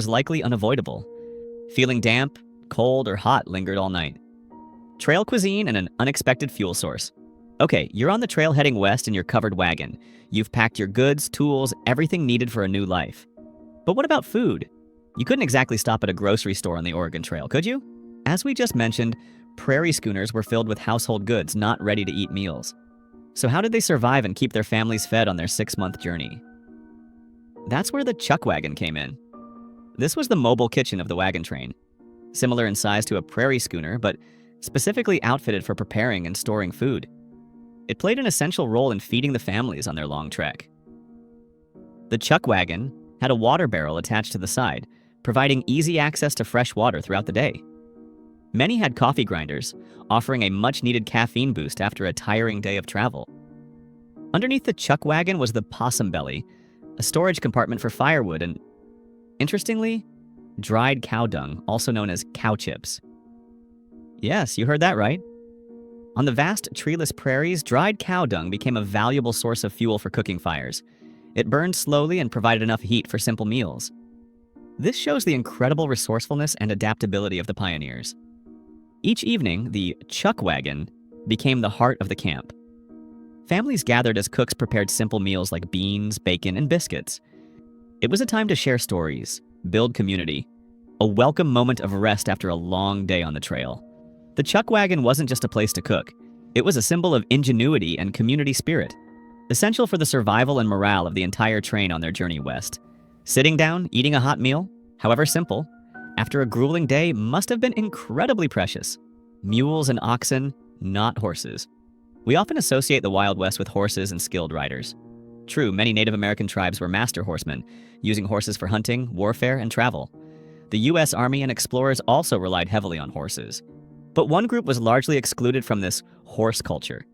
was likely unavoidable. Feeling damp, cold, or hot lingered all night. Trail cuisine and an unexpected fuel source. Okay, you're on the trail heading west in your covered wagon. You've packed your goods, tools, everything needed for a new life. But what about food? You couldn't exactly stop at a grocery store on the Oregon Trail, could you? As we just mentioned, prairie schooners were filled with household goods, not ready-to-eat meals. So how did they survive and keep their families fed on their 6-month journey? That's where the chuck wagon came in. This was the mobile kitchen of the wagon train, similar in size to a prairie schooner, but specifically outfitted for preparing and storing food. It played an essential role in feeding the families on their long trek. The chuck wagon had a water barrel attached to the side, providing easy access to fresh water throughout the day. Many had coffee grinders, offering a much-needed caffeine boost after a tiring day of travel. Underneath the chuck wagon was the possum belly, a storage compartment for firewood and, interestingly, dried cow dung, also known as cow chips. Yes, you heard that right. On the vast treeless prairies, dried cow dung became a valuable source of fuel for cooking fires. It burned slowly and provided enough heat for simple meals. This shows the incredible resourcefulness and adaptability of the pioneers. Each evening, the chuck wagon became the heart of the camp. Families gathered as cooks prepared simple meals like beans, bacon, and biscuits. It was a time to share stories, build community, a welcome moment of rest after a long day on the trail. The chuck wagon wasn't just a place to cook. It was a symbol of ingenuity and community spirit, essential for the survival and morale of the entire train on their journey west. Sitting down, eating a hot meal, however simple, after a grueling day must have been incredibly precious. Mules and oxen, not horses. We often associate the Wild West with horses and skilled riders. True, many Native American tribes were master horsemen, using horses for hunting, warfare, and travel. The U.S. Army and explorers also relied heavily on horses. But one group was largely excluded from this horse culture: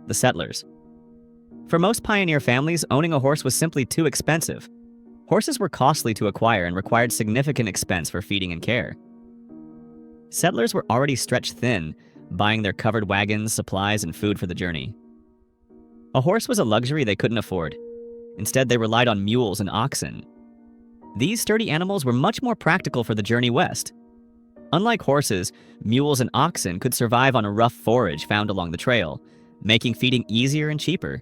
the settlers. For most pioneer families, owning a horse was simply too expensive. Horses were costly to acquire and required significant expense for feeding and care. Settlers were already stretched thin, buying their covered wagons, supplies, and food for the journey. A horse was a luxury they couldn't afford. Instead, they relied on mules and oxen. These sturdy animals were much more practical for the journey west. Unlike horses, mules and oxen could survive on a rough forage found along the trail, making feeding easier and cheaper.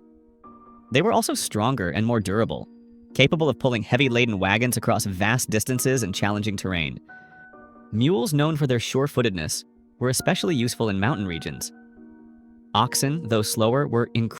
They were also stronger and more durable, capable of pulling heavy-laden wagons across vast distances and challenging terrain. Mules, known for their sure-footedness, were especially useful in mountain regions. Oxen, though slower, were incredibly